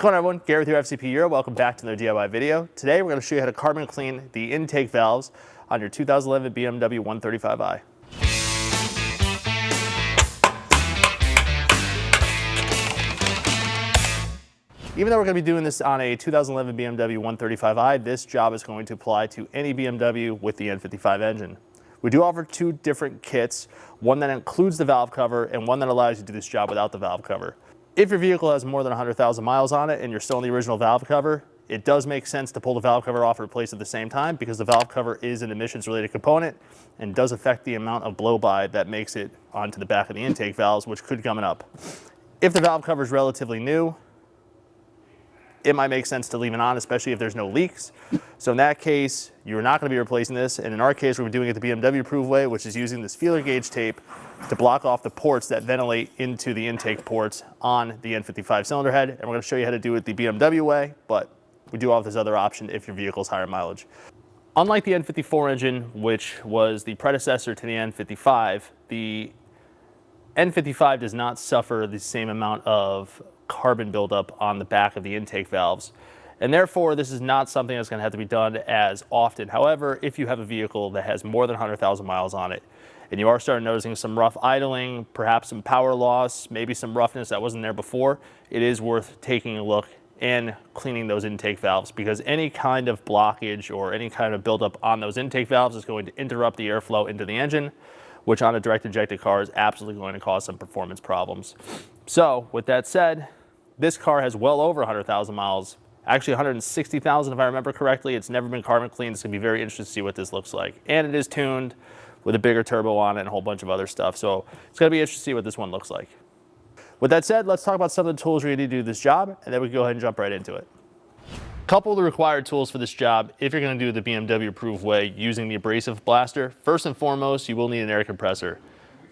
What's going on, everyone? Gareth here, FCP Euro. Welcome back to another DIY video. Today we're going to show you how to carbon clean the intake valves on your 2011 BMW 135i. Even though we're going to be doing this on a 2011 BMW 135i, this job is going to apply to any BMW with the N55 engine. We do offer two different kits, one that includes the valve cover and one that allows you to do this job without the valve cover. If your vehicle has more than 100,000 miles on it and you're still in the original valve cover, it does make sense to pull the valve cover off and replace it at the same time because the valve cover is an emissions related component and does affect the amount of blow-by that makes it onto the back of the intake valves, which could come up. If the valve cover is relatively new, it might make sense to leave it on, especially if there's no leaks. So in that case, you're not going to be replacing this. And in our case, we're doing it the BMW approved way, which is using this feeler gauge tape to block off the ports that ventilate into the intake ports on the N55 cylinder head. And we're going to show you how to do it the BMW way, but we do have this other option if your vehicle's higher mileage. Unlike the N54 engine, which was the predecessor to the N55, the N55 does not suffer the same amount of carbon buildup on the back of the intake valves. And therefore, this is not something that's going to have to be done as often. However, if you have a vehicle that has more than 100,000 miles on it, and you are starting noticing some rough idling, perhaps some power loss, maybe some roughness that wasn't there before, it is worth taking a look and cleaning those intake valves, because any kind of blockage or any kind of buildup on those intake valves is going to interrupt the airflow into the engine, which on a direct injected car is absolutely going to cause some performance problems. So with that said, this car has well over 100,000 miles, actually 160,000 if I remember correctly. It's never been carbon cleaned. It's going to be very interesting to see what this looks like. And it is tuned with a bigger turbo on it and a whole bunch of other stuff. So it's going to be interesting to see what this one looks like. With that said, let's talk about some of the tools you're going to need to do this job, and then we can go ahead and jump right into it. A couple of the required tools for this job, if you're going to do the BMW approved way using the abrasive blaster, first and foremost, you will need an air compressor.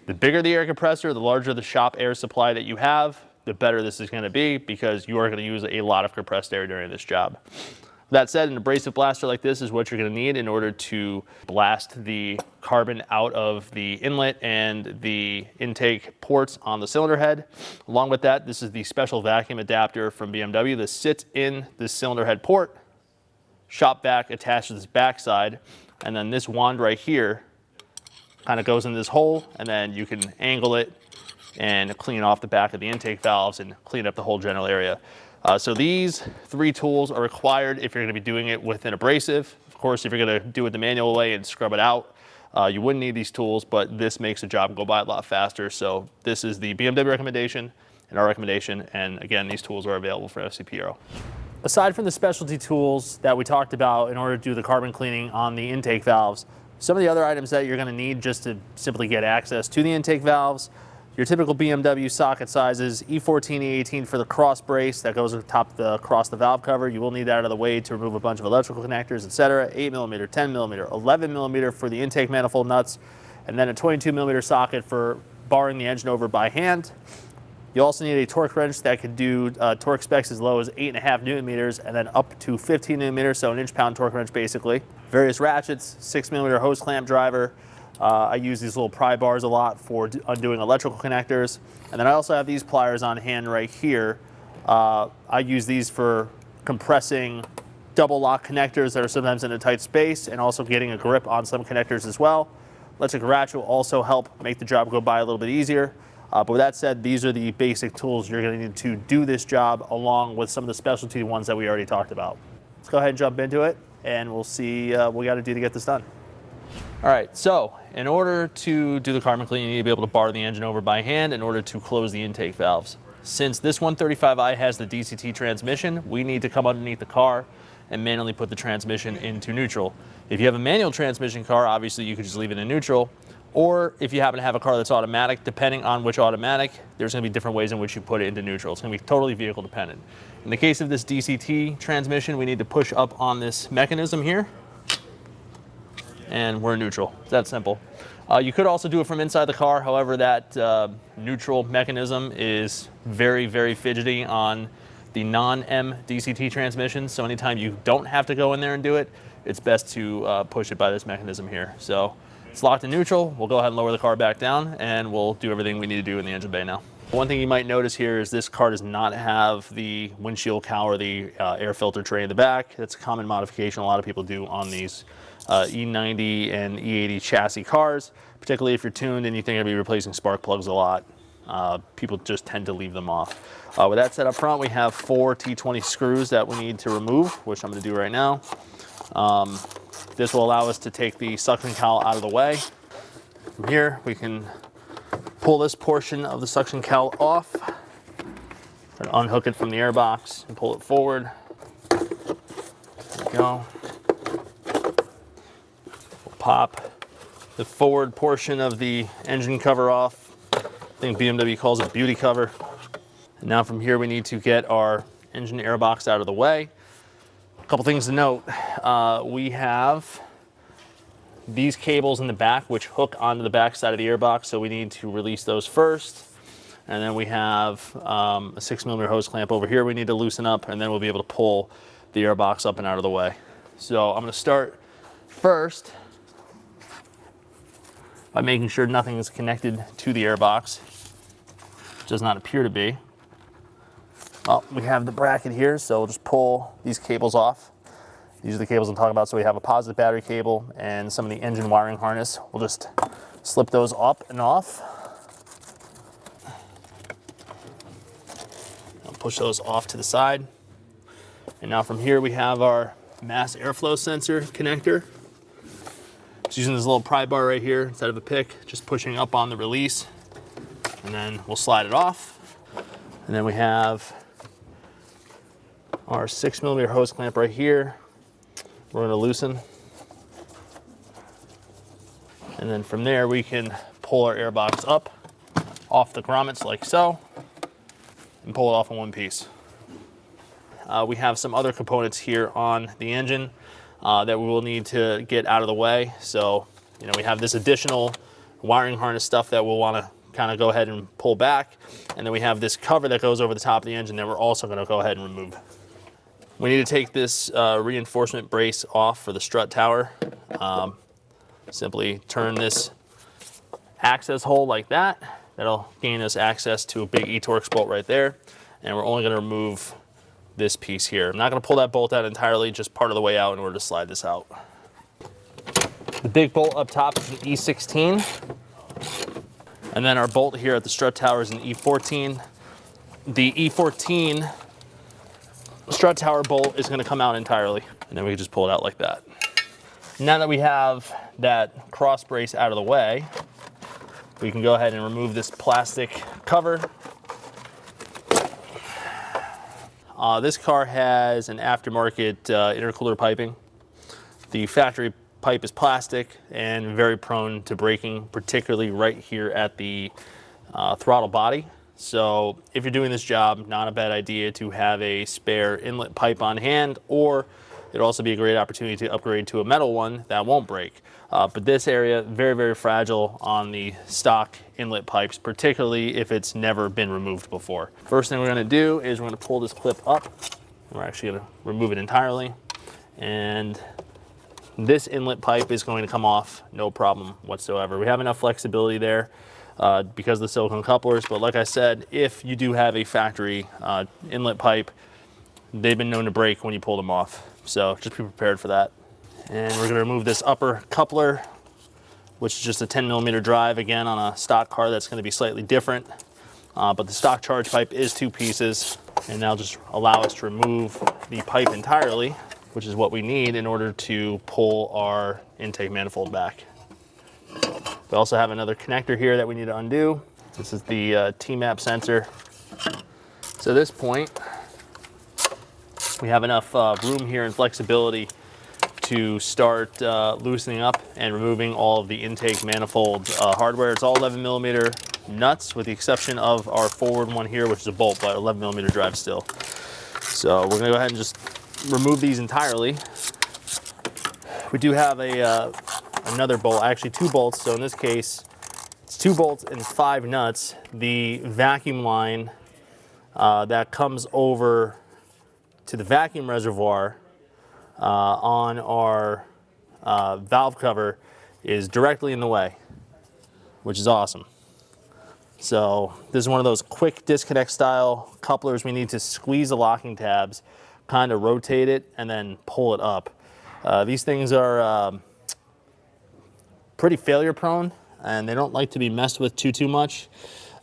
The bigger the air compressor, the larger the shop air supply that you have, the better this is going to be, because you are going to use a lot of compressed air during this job. That said, an abrasive blaster like this is what you're going to need in order to blast the carbon out of the inlet and the intake ports on the cylinder head. Along with that, this is the special vacuum adapter from BMW that sits in the cylinder head port, shop vac attached to this back side, and then this wand right here kind of goes in this hole, and then you can angle it and clean off the back of the intake valves and clean up the whole general area. So these three tools are required if you're going to be doing it with an abrasive. Of course, if you're going to do it the manual way and scrub it out, you wouldn't need these tools, but this makes the job go by a lot faster. So this is the BMW recommendation and our recommendation. And again, these tools are available for FCP Euro. Aside from the specialty tools that we talked about in order to do the carbon cleaning on the intake valves, some of the other items that you're going to need just to simply get access to the intake valves: your typical BMW socket sizes, E14, E18 for the cross brace that goes across the valve cover. You will need that out of the way to remove a bunch of electrical connectors, etc. 8mm, 10mm, 11mm for the intake manifold nuts, and then a 22mm socket for barring the engine over by hand. You also need a torque wrench that could do torque specs as low as 8.5 Newton meters and then up to 15 Newton meters, so an inch-pound torque wrench basically. Various ratchets, 6mm hose clamp driver. I use these little pry bars a lot for undoing electrical connectors. And then I also have these pliers on hand right here. I use these for compressing double lock connectors that are sometimes in a tight space and also getting a grip on some connectors as well. Electric ratchet will also help make the job go by a little bit easier. But with that said, these are the basic tools you're going to need to do this job, along with some of the specialty ones that we already talked about. Let's go ahead and jump into it, and we'll see what we got to do to get this done. All right, so in order to do the carbon clean, you need to be able to bar the engine over by hand in order to close the intake valves. Since this 135i has the DCT transmission, we need to come underneath the car and manually put the transmission into neutral. If you have a manual transmission car, obviously you could just leave it in neutral. Or if you happen to have a car that's automatic, depending on which automatic, there's going to be different ways in which you put it into neutral. It's going to be totally vehicle dependent. In the case of this DCT transmission, we need to push up on this mechanism here, and we're neutral. It's that simple. You could also do it from inside the car. However, that neutral mechanism is very, very fidgety on the non-M DCT transmission. So anytime you don't have to go in there and do it, it's best to push it by this mechanism here. So it's locked in neutral. We'll go ahead and lower the car back down, and we'll do everything we need to do in the engine bay now. One thing you might notice here is this car does not have the windshield cowl or the air filter tray in the back. That's a common modification a lot of people do on these E90 and E80 chassis cars, particularly if you're tuned and you think you're going to be replacing spark plugs a lot. People just tend to leave them off. With that said up front, we have 4 T20 screws that we need to remove, which I'm going to do right now. This will allow us to take the suction cowl out of the way. From here, we can pull this portion of the suction cowl off, and unhook it from the airbox and pull it forward. There we go. We'll pop the forward portion of the engine cover off. I think BMW calls it beauty cover. And now from here we need to get our engine airbox out of the way. A couple things to note. We have these cables in the back which hook onto the back side of the airbox, so we need to release those first. And then we have a 6mm hose clamp over here we need to loosen up, and then we'll be able to pull the airbox up and out of the way. So I'm going to start first by making sure nothing is connected to the airbox. It does not appear to be. Well, we have the bracket here, so we'll just pull these cables off. These are the cables I'm talking about. So we have a positive battery cable and some of the engine wiring harness. We'll just slip those up and off. I'll push those off to the side. And now from here we have our mass airflow sensor connector. Just using this little pry bar right here instead of a pick, just pushing up on the release. And then we'll slide it off. And then we have our 6mm hose clamp right here. We're going to loosen. And then from there we can pull our airbox up off the grommets like so and pull it off in one piece. We have some other components here on the engine that we will need to get out of the way. So, we have this additional wiring harness stuff that we'll want to kind of go ahead and pull back. And then we have this cover that goes over the top of the engine that we're also going to go ahead and remove. We need to take this reinforcement brace off for the strut tower. Simply turn this access hole like that. That'll gain us access to a big E-Torx bolt right there. And we're only going to remove this piece here. I'm not going to pull that bolt out entirely, just part of the way out in order to slide this out. The big bolt up top is an E16. And then our bolt here at the strut tower is an E14. The E14 strut tower bolt is going to come out entirely, and then we can just pull it out like that. Now that we have that cross brace out of the way, we can go ahead and remove this plastic cover. This car has an aftermarket intercooler piping. The factory pipe is plastic and very prone to breaking, particularly right here at the throttle body. So if you're doing this job, not a bad idea to have a spare inlet pipe on hand, or it'd also be a great opportunity to upgrade to a metal one that won't break. But this area, very, very fragile on the stock inlet pipes, particularly if it's never been removed before. First thing we're gonna do is we're gonna pull this clip up. We're actually gonna remove it entirely. And this inlet pipe is going to come off, no problem whatsoever. We have enough flexibility there because of the silicone couplers, but like I said, if you do have a factory inlet pipe, they've been known to break when you pull them off. So just be prepared for that. And we're gonna remove this upper coupler, which is just a 10mm drive, again, on a stock car that's gonna be slightly different. But the stock charge pipe is 2 pieces, and that'll just allow us to remove the pipe entirely, which is what we need in order to pull our intake manifold back. We also have another connector here that we need to undo. This is the T-map sensor. So at this point, we have enough room here and flexibility to start loosening up and removing all of the intake manifold hardware. It's all 11mm nuts, with the exception of our forward one here, which is a bolt, but 11mm drive still. So we're gonna go ahead and just remove these entirely. We do have another bolt, actually 2 bolts. So in this case, it's 2 bolts and 5 nuts. The vacuum line that comes over to the vacuum reservoir on our valve cover is directly in the way, which is awesome. So this is one of those quick disconnect style couplers. We need to squeeze the locking tabs, kind of rotate it, and then pull it up. These things are pretty failure prone, and they don't like to be messed with too much.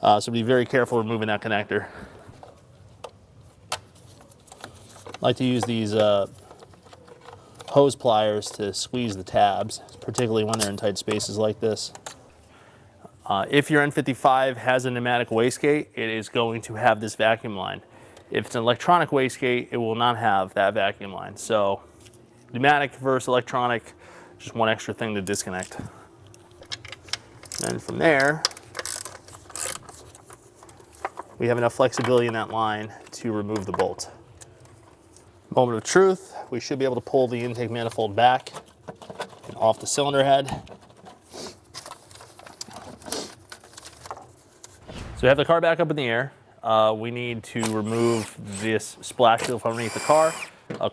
So be very careful removing that connector. I like to use these hose pliers to squeeze the tabs, particularly when they're in tight spaces like this. If your N55 has a pneumatic wastegate, it is going to have this vacuum line. If it's an electronic wastegate, it will not have that vacuum line. So pneumatic versus electronic, just one extra thing to disconnect. And from there, we have enough flexibility in that line to remove the bolt. Moment of truth, we should be able to pull the intake manifold back and off the cylinder head. So we have the car back up in the air. We need to remove this splash shield from underneath the car.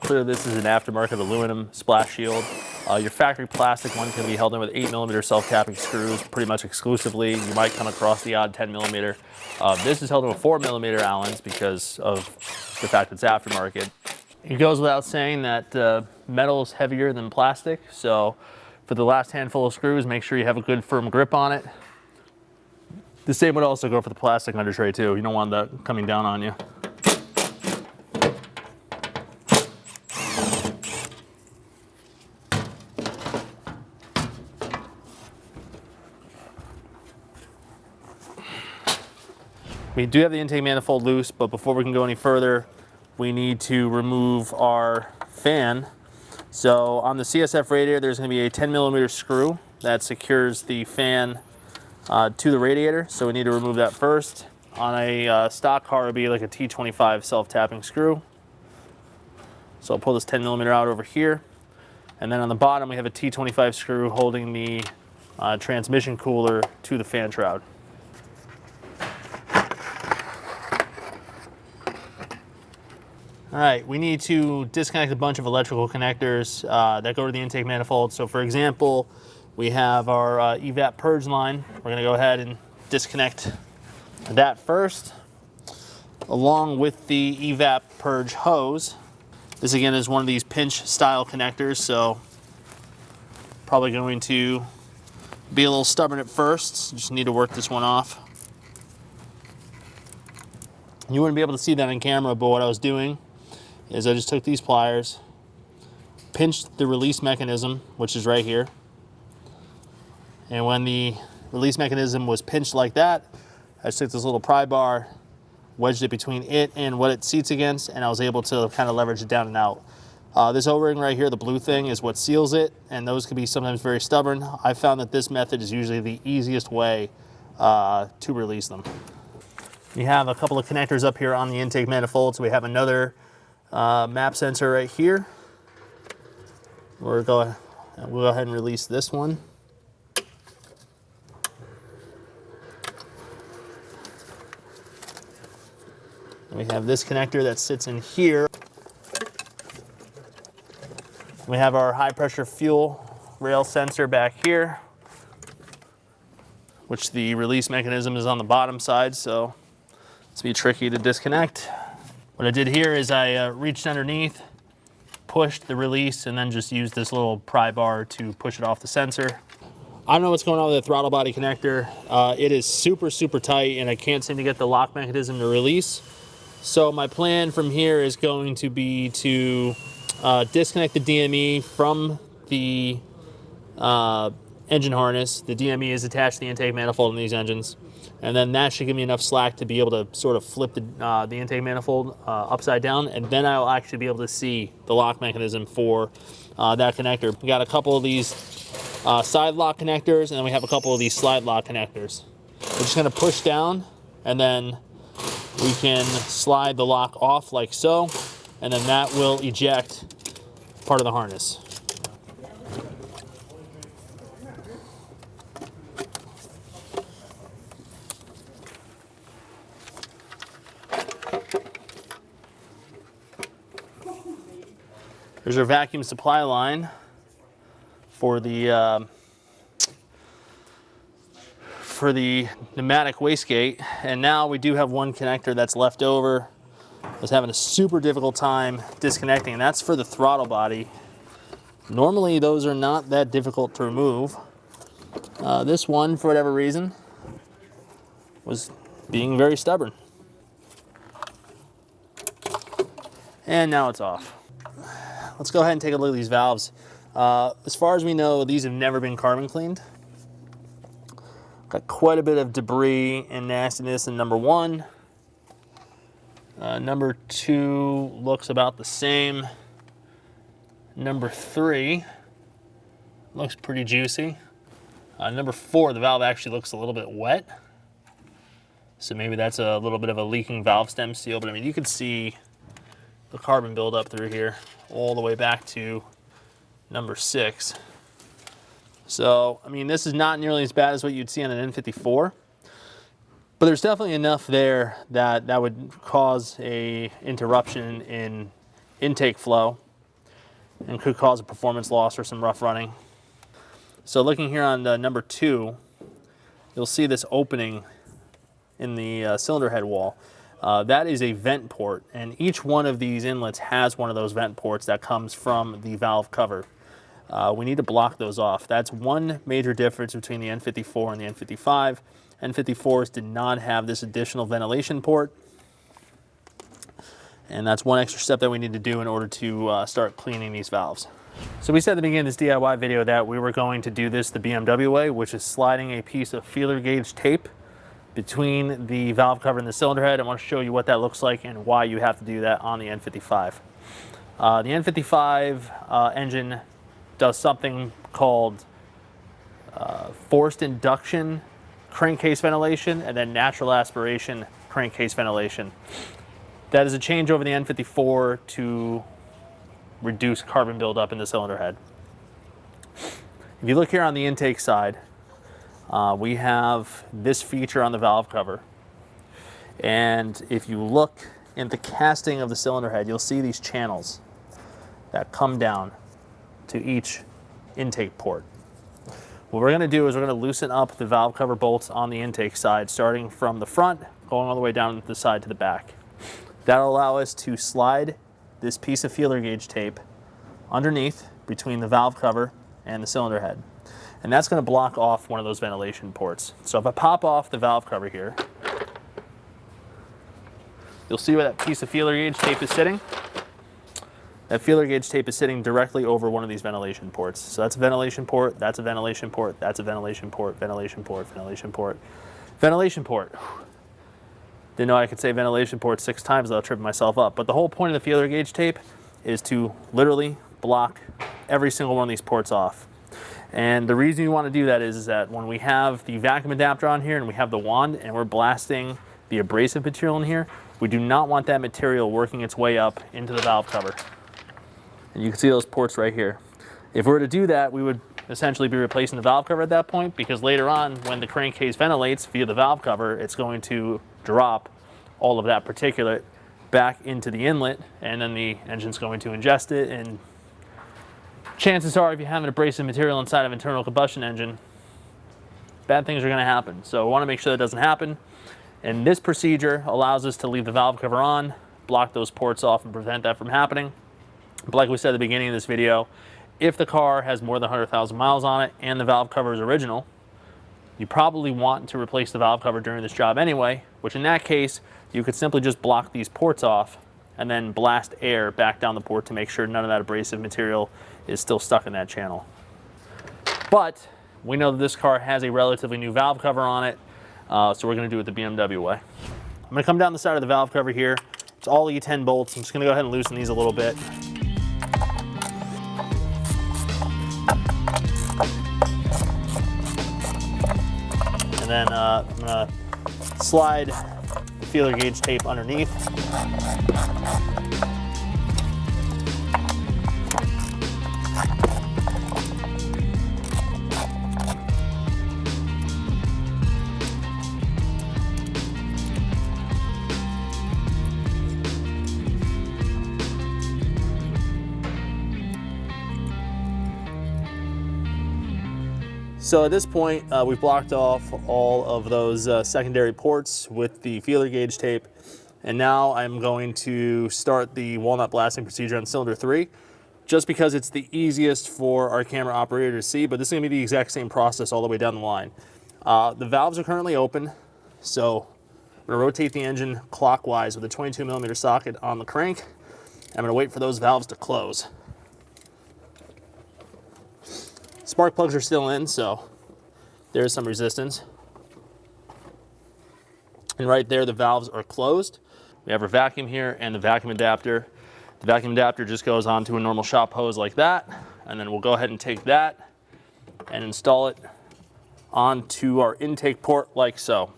Clearly this is an aftermarket aluminum splash shield. Your factory plastic one can be held in with 8mm self-tapping screws pretty much exclusively. You might come across the odd 10mm. This is held in with 4mm Allens because of the fact it's aftermarket. It goes without saying that metal is heavier than plastic, so for the last handful of screws, make sure you have a good firm grip on it. The same would also go for the plastic under tray too. You don't want that coming down on you. We do have the intake manifold loose, but before we can go any further, we need to remove our fan. So on the CSF radiator, there's going to be a 10mm screw that secures the fan to the radiator. So we need to remove that first. On a stock car, it would be like a T25 self-tapping screw. So I'll pull this 10mm out over here. And then on the bottom, we have a T25 screw holding the transmission cooler to the fan shroud. All right, we need to disconnect a bunch of electrical connectors that go to the intake manifold. So for example, we have our evap purge line. We're gonna go ahead and disconnect that first, along with the evap purge hose. This again is one of these pinch style connectors, so probably going to be a little stubborn at first. Just need to work this one off. You wouldn't be able to see that on camera, but what I was doing is I just took these pliers, pinched the release mechanism, which is right here. And when the release mechanism was pinched like that, I just took this little pry bar, wedged it between it and what it seats against, and I was able to kind of leverage it down and out. This O-ring right here, the blue thing, is what seals it, and those can be sometimes very stubborn. I found that this method is usually the easiest way to release them. We have a couple of connectors up here on the intake manifold, so we have another map sensor right here. We'll go ahead and release this one. And we have this connector that sits in here. We have our high pressure fuel rail sensor back here, which the release mechanism is on the bottom side, so it's be tricky to disconnect. What I did here is I reached underneath, pushed the release, and then just used this little pry bar to push it off the sensor. I don't know what's going on with the throttle body connector. It is super tight, and I can't seem to get the lock mechanism to release. So my plan from here is going to be to disconnect the DME from the engine harness. The DME is attached to the intake manifold in these engines. And then that should give me enough slack to be able to sort of flip the intake manifold upside down, and then I'll actually be able to see the lock mechanism for that connector. We got a couple of these side lock connectors, and then we have a couple of these slide lock connectors. We're just gonna push down, and then we can slide the lock off like so, and then that will eject part of the harness. There's our vacuum supply line for the for the pneumatic wastegate, and now we do have one connector that's left over. I was having a super difficult time disconnecting, and that's for the throttle body. Normally those are not that difficult to remove. This one, for whatever reason, was being very stubborn. And now it's off. Let's go ahead and take a look at these valves. As far as we know, these have never been carbon cleaned. Got quite a bit of debris and nastiness in number one. Number two looks about the same. Number three looks pretty juicy. Number four, the valve actually looks a little bit wet. So maybe that's a little bit of a leaking valve stem seal, but I mean, you can see the carbon buildup through here all the way back to number six. So, I mean, this is not nearly as bad as what you'd see on an N54, but there's definitely enough there that would cause a interruption in intake flow and could cause a performance loss or some rough running. So looking here on the number two, you'll see this opening in the cylinder head wall. That is a vent port, and each one of these inlets has one of those vent ports that comes from the valve cover. We need to block those off. That's one major difference between the N54 and the N55. N54s did not have this additional ventilation port, and that's one extra step that we need to do in order to start cleaning these valves. So we said at the beginning of this DIY video that we were going to do this the BMW way, which is sliding a piece of feeler gauge tape between the valve cover and the cylinder head. I want to show you what that looks like and why you have to do that on the N55. The N55 engine does something called forced induction crankcase ventilation and then natural aspiration crankcase ventilation. That is a change over the N54 to reduce carbon buildup in the cylinder head. If you look here on the intake side, we have this feature on the valve cover. And if you look in the casting of the cylinder head, you'll see these channels that come down to each intake port. What we're going to do is we're going to loosen up the valve cover bolts on the intake side, starting from the front, going all the way down the side to the back. That'll allow us to slide this piece of feeler gauge tape underneath between the valve cover and the cylinder head. And that's going to block off one of those ventilation ports. So if I pop off the valve cover here, you'll see where that piece of feeler gauge tape is sitting. That feeler gauge tape is sitting directly over one of these ventilation ports. So that's a ventilation port, that's a ventilation port, that's a ventilation port, ventilation port, ventilation port, ventilation port. Didn't know I could say ventilation port 6 times without tripping myself up. But the whole point of the feeler gauge tape is to literally block every single one of these ports off. And the reason you want to do that is that when we have the vacuum adapter on here and we have the wand and we're blasting the abrasive material in here, we do not want that material working its way up into the valve cover. And you can see those ports right here. If we were to do that, we would essentially be replacing the valve cover at that point, because later on when the crankcase ventilates via the valve cover, it's going to drop all of that particulate back into the inlet, and then the engine's going to ingest it, and chances are if you have an abrasive material inside of an internal combustion engine, bad things are going to happen. So we want to make sure that doesn't happen, and this procedure allows us to leave the valve cover on, block those ports off, and prevent that from happening. But like we said at the beginning of this video, if the car has more than 100,000 miles on it and the valve cover is original, you probably want to replace the valve cover during this job anyway, which in that case, you could simply just block these ports off and then blast air back down the port to make sure none of that abrasive material is still stuck in that channel. But we know that this car has a relatively new valve cover on it, so we're going to do it the BMW way. I'm going to come down the side of the valve cover here. It's all E10 bolts. I'm just going to go ahead and loosen these a little bit. And then I'm going to slide the feeler gauge tape underneath. So at this point, we've blocked off all of those secondary ports with the feeler gauge tape. And now I'm going to start the walnut blasting procedure on cylinder 3, just because it's the easiest for our camera operator to see, but this is gonna be the exact same process all the way down the line. The valves are currently open, so I'm gonna rotate the engine clockwise with a 22mm socket on the crank. I'm gonna wait for those valves to close. Spark plugs are still in, so there's some resistance. And right there, the valves are closed. We have our vacuum here and the vacuum adapter. The vacuum adapter just goes onto a normal shop hose like that, and then we'll go ahead and take that and install it onto our intake port like so.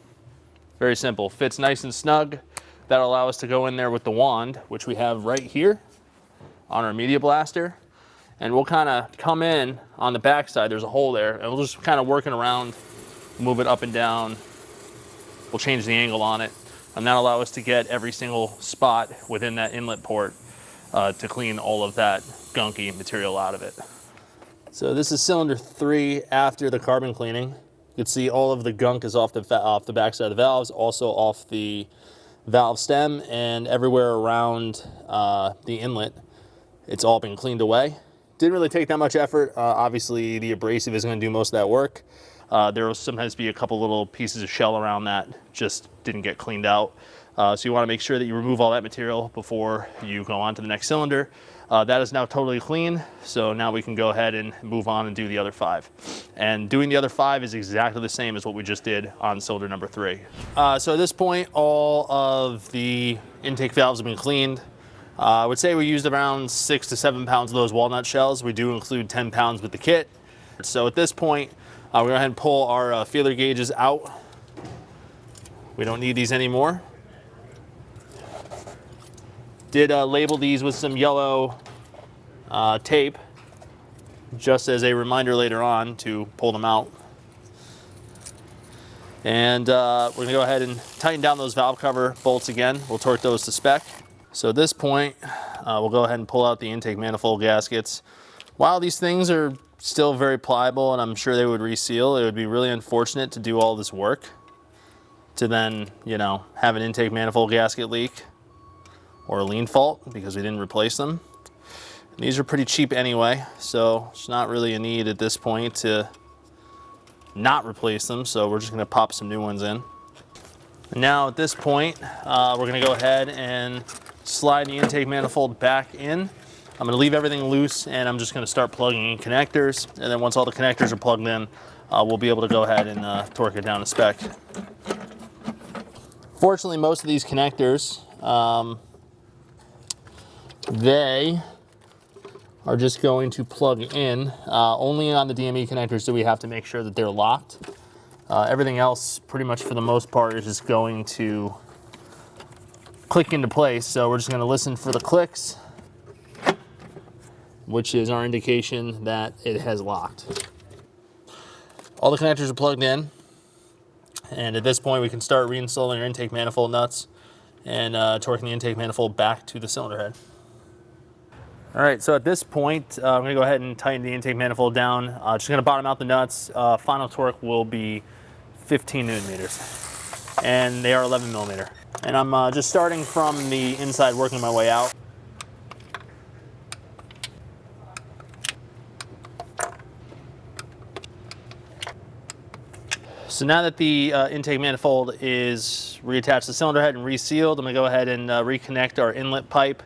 Very simple, fits nice and snug. That'll allow us to go in there with the wand, which we have right here on our media blaster. And we'll kind of come in on the back side, there's a hole there, and we'll just kind of working around, move it up and down. We'll change the angle on it, and that'll allow us to get every single spot within that inlet port to clean all of that gunky material out of it. So this is cylinder 3 after the carbon cleaning. You can see all of the gunk is off the back side of the valves, also off the valve stem, and everywhere around the inlet. It's all been cleaned away. Didn't really take that much effort. Obviously, the abrasive is going to do most of that work. There will sometimes be a couple little pieces of shell around that just didn't get cleaned out. So you want to make sure that you remove all that material before you go on to the next cylinder. That is now totally clean, so now we can go ahead and move on and do the other 5. And doing the other 5 is exactly the same as what we just did on cylinder number 3. So at this point, all of the intake valves have been cleaned. I would say we used around 6 to 7 pounds of those walnut shells. We do include 10 pounds with the kit. So at this point, we'll go ahead and pull our feeler gauges out. We don't need these anymore. Did label these with some yellow tape, just as a reminder later on to pull them out. And we're gonna go ahead and tighten down those valve cover bolts again. We'll torque those to spec. So at this point, we'll go ahead and pull out the intake manifold gaskets. While these things are still very pliable and I'm sure they would reseal, it would be really unfortunate to do all this work to then, you know, have an intake manifold gasket leak or a lean fault because we didn't replace them. And these are pretty cheap anyway, so it's not really a need at this point to not replace them, so we're just gonna pop some new ones in. And now at this point, we're gonna go ahead and slide the intake manifold back in. I'm gonna leave everything loose and I'm just gonna start plugging in connectors. And then once all the connectors are plugged in, we'll be able to go ahead and torque it down to spec. Fortunately, most of these connectors, they are just going to plug in. Only on the DME connectors do we have to make sure that they're locked. Everything else, pretty much for the most part, is just going to click into place. So we're just gonna listen for the clicks, which is our indication that it has locked. All the connectors are plugged in. And at this point, we can start reinstalling our intake manifold nuts and torquing the intake manifold back to the cylinder head. All right, so at this point, I'm gonna go ahead and tighten the intake manifold down. Just gonna bottom out the nuts. Final torque will be 15 Newton meters, and they are 11 millimeter. And I'm just starting from the inside, working my way out. So now that the intake manifold is reattached to the cylinder head and resealed, I'm gonna go ahead and reconnect our inlet pipe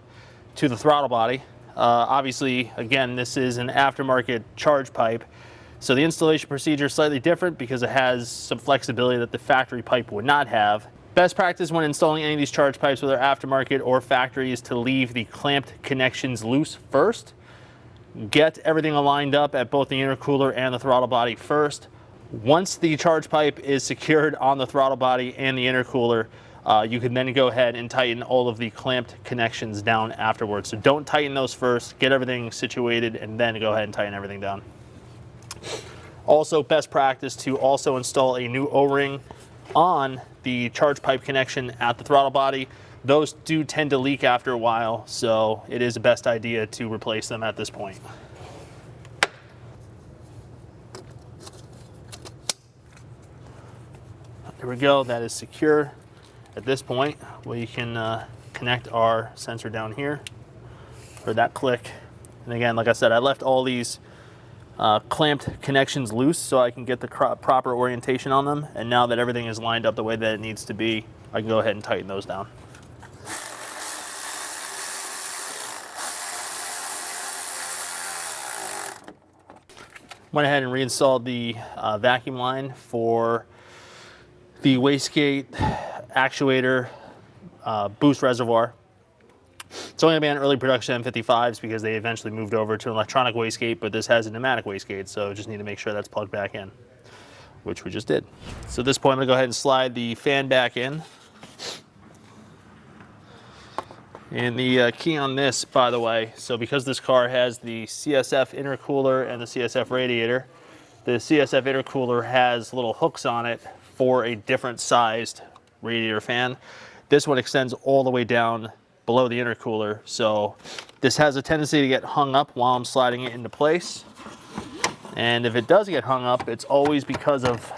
to the throttle body. Obviously, again, this is an aftermarket charge pipe, so the installation procedure is slightly different because it has some flexibility that the factory pipe would not have. Best practice when installing any of these charge pipes, whether aftermarket or factory, is to leave the clamped connections loose first. Get everything aligned up at both the intercooler and the throttle body first. Once the charge pipe is secured on the throttle body and the intercooler, you can then go ahead and tighten all of the clamped connections down afterwards. So don't tighten those first, get everything situated, and then go ahead and tighten everything down. Also, best practice to also install a new O-ring on the charge pipe connection at the throttle body. Those do tend to leak after a while, so it is the best idea to replace them at this point. There we go, that is secure. At this point, we can connect our sensor down here for that click. And again, like I said, I left all these clamped connections loose so I can get the proper orientation on them. And now that everything is lined up the way that it needs to be, I can go ahead and tighten those down. Went ahead and reinstalled the vacuum line for the wastegate actuator boost reservoir. It's only going to be on early production N55s because they eventually moved over to an electronic wastegate, but this has a pneumatic wastegate, so just need to make sure that's plugged back in, which we just did. So at this point, I'm going to go ahead and slide the fan back in. And the key on this, by the way, so because this car has the CSF intercooler and the CSF radiator, the CSF intercooler has little hooks on it for a different sized radiator fan. This one extends all the way down below the intercooler, so this has a tendency to get hung up while I'm sliding it into place. And if it does get hung up, it's always because of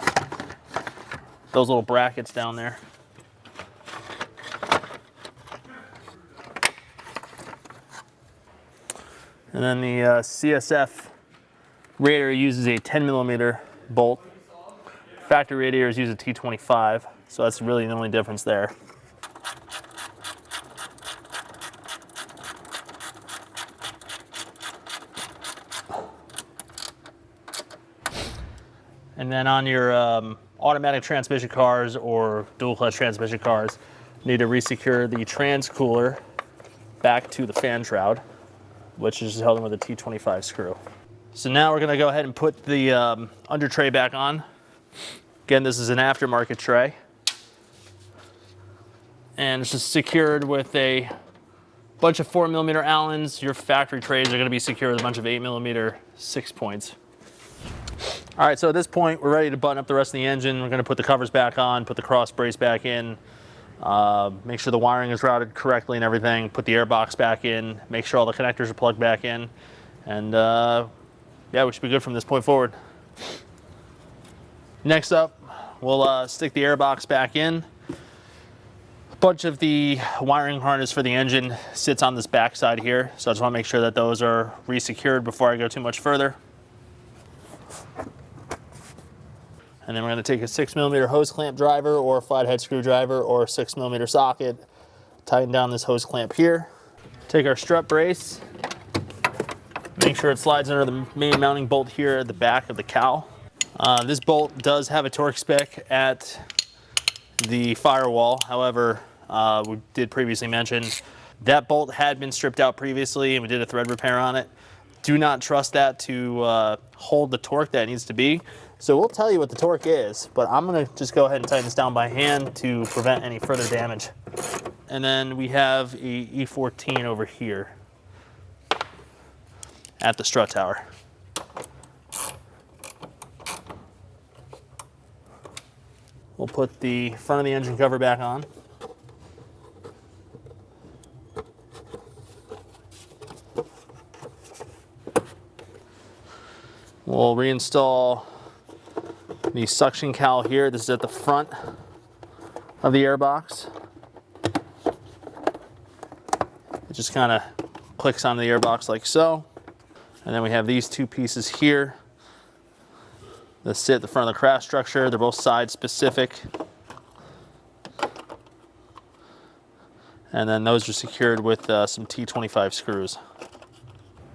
those little brackets down there. And then the CSF radiator uses a 10mm bolt. Factory radiators use a T25, so that's really the only difference there. And then on your automatic transmission cars or dual clutch transmission cars, you need to resecure the trans cooler back to the fan shroud, which is held in with a T25 screw. So now we're going to go ahead and put the under tray back on. Again, this is an aftermarket tray. And it's just secured with a bunch of 4mm Allens. Your factory trays are going to be secured with a bunch of 8mm 6-points. All right, so at this point, we're ready to button up the rest of the engine. We're going to put the covers back on, put the cross brace back in, make sure the wiring is routed correctly and everything, put the air box back in, make sure all the connectors are plugged back in, and yeah, we should be good from this point forward. Next up, we'll stick the air box back in. A bunch of the wiring harness for the engine sits on this back side here, so I just want to make sure that those are re-secured before I go too much further. And then we're going to take a 6mm hose clamp driver or a flathead screwdriver or a 6mm socket, tighten down this hose clamp here. Take our strut brace, make sure it slides under the main mounting bolt here at the back of the cowl. This bolt does have a torque spec at the firewall. However, we did previously mention that bolt had been stripped out previously and we did a thread repair on it. Do not trust that to hold the torque that it needs to be. So we'll tell you what the torque is, but I'm gonna just go ahead and tighten this down by hand to prevent any further damage. And then we have a E14 over here at the strut tower. We'll put the front of the engine cover back on. We'll reinstall the suction cowl here. This is at the front of the air box. It just kind of clicks onto the air box like so. And then we have these two pieces here that sit at the front of the crash structure. They're both side specific. And then those are secured with some T25 screws.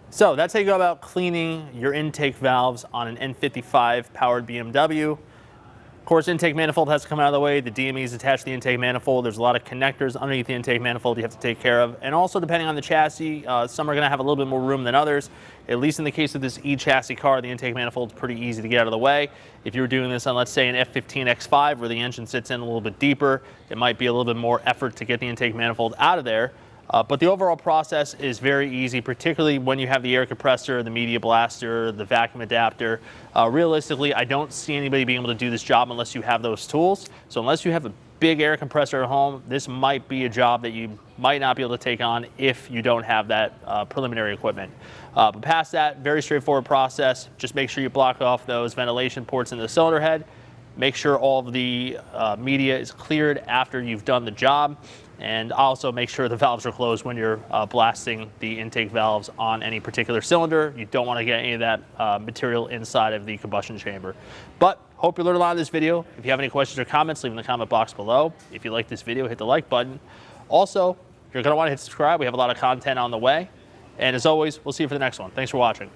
So that's how you go about cleaning your intake valves on an N55 powered BMW. Of course, intake manifold has to come out of the way. The DME is attached to the intake manifold. There's a lot of connectors underneath the intake manifold you have to take care of. And also, depending on the chassis, some are going to have a little bit more room than others. At least in the case of this E-chassis car, the intake manifold is pretty easy to get out of the way. If you were doing this on, let's say, an F15 X5, where the engine sits in a little bit deeper, it might be a little bit more effort to get the intake manifold out of there. But the overall process is very easy, particularly when you have the air compressor, the media blaster, the vacuum adapter. Realistically, I don't see anybody being able to do this job unless you have those tools. So unless you have a big air compressor at home, this might be a job that you might not be able to take on if you don't have that preliminary equipment. But past that, very straightforward process. Just make sure you block off those ventilation ports in the cylinder head. Make sure all of the media is cleared after you've done the job. And also make sure the valves are closed when you're blasting the intake valves on any particular cylinder. You don't want to get any of that material inside of the combustion chamber. But hope you learned a lot in this video. If you have any questions or comments, leave them in the comment box below. If you like this video, hit the like button. Also, you're going to want to hit subscribe. We have a lot of content on the way. And as always, we'll see you for the next one. Thanks for watching.